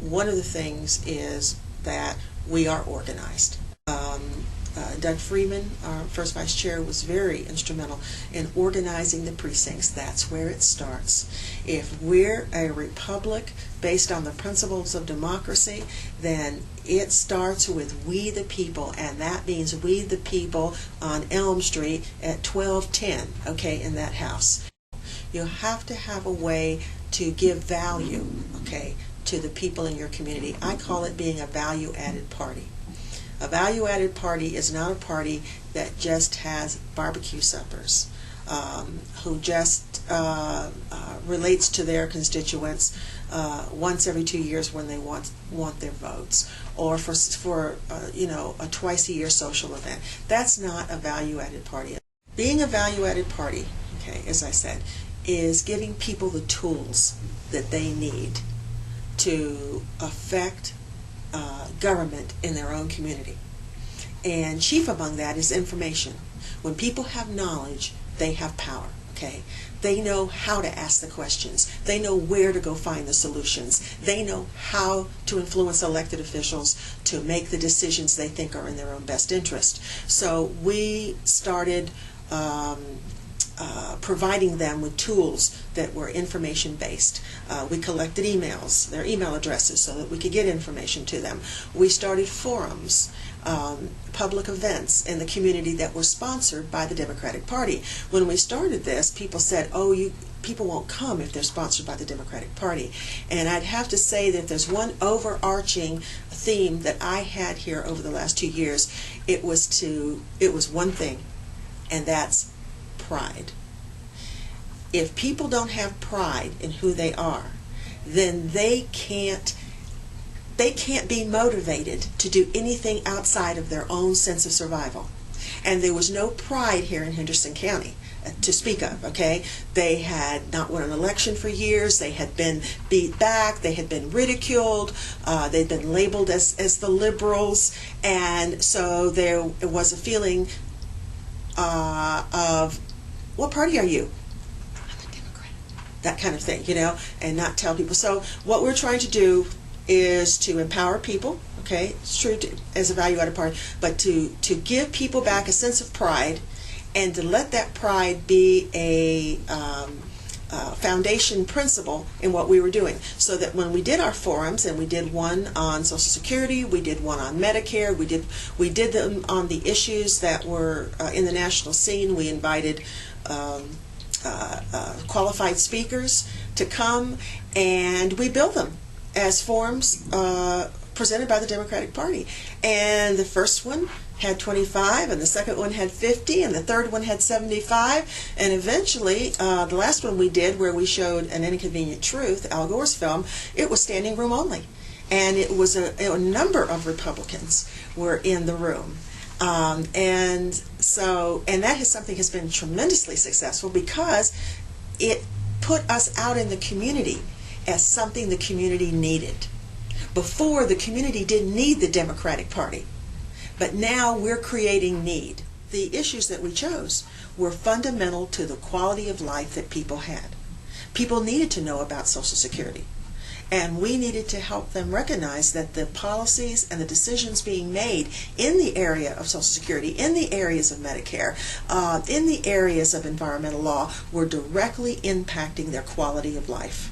One of the things is that we are organized. Doug Freeman, our first vice chair, was very instrumental in organizing the precincts. That's where it starts. If we're a republic based on the principles of democracy, then it starts with we the people, and that means we the people on Elm Street at 1210, okay, in that house. You have to have a way to give value, okay, to the people in your community. I call it being a value-added party. A value-added party is not a party that just has barbecue suppers, who just relates to their constituents once every 2 years when they want their votes, or for a twice-a-year social event. That's not a value-added party. Being a value-added party, okay, as I said, is giving people the tools that they need to affect government in their own community. And chief among that is information. When people have knowledge, they have power, okay? They know how to ask the questions. They know where to go find the solutions. They know how to influence elected officials to make the decisions they think are in their own best interest. So we started providing them with tools that were information-based. We collected emails, their email addresses, so that we could get information to them. We started forums, public events in the community that were sponsored by the Democratic Party. When we started this, people said, oh, people won't come if they're sponsored by the Democratic Party. And I'd have to say that there's one overarching theme that I had here over the last 2 years. It was one thing, and that's pride. If people don't have pride in who they are, then they can't be motivated to do anything outside of their own sense of survival. And there was no pride here in Henderson County to speak of, okay? They had not won an election for years. They had been beat back. They had been ridiculed. They'd been labeled as the liberals. And so there was a feeling of, what party are you? I'm a Democrat. That kind of thing, and not tell people. So what we're trying to do is to empower people, okay? It's true as a value-added party, but to give people back a sense of pride, and to let that pride be a foundation principle in what we were doing. So that when we did our forums, and we did one on Social Security, we did one on Medicare, we did them on the issues that were in the national scene. We invited qualified speakers to come, and we built them as forums presented by the Democratic Party. And the first one had 25, and the second one had 50, and the third one had 75, and eventually the last one we did, where we showed An Inconvenient Truth, Al Gore's film, it was standing room only, and it was a number of Republicans were in the room. And that is something has been tremendously successful, because it put us out in the community as something the community needed. Before, the community didn't need the Democratic Party, but now we're creating need. The issues that we chose were fundamental to the quality of life that people had. People needed to know about Social Security, and we needed to help them recognize that the policies and the decisions being made in the area of Social Security, in the areas of Medicare, in the areas of environmental law, were directly impacting their quality of life.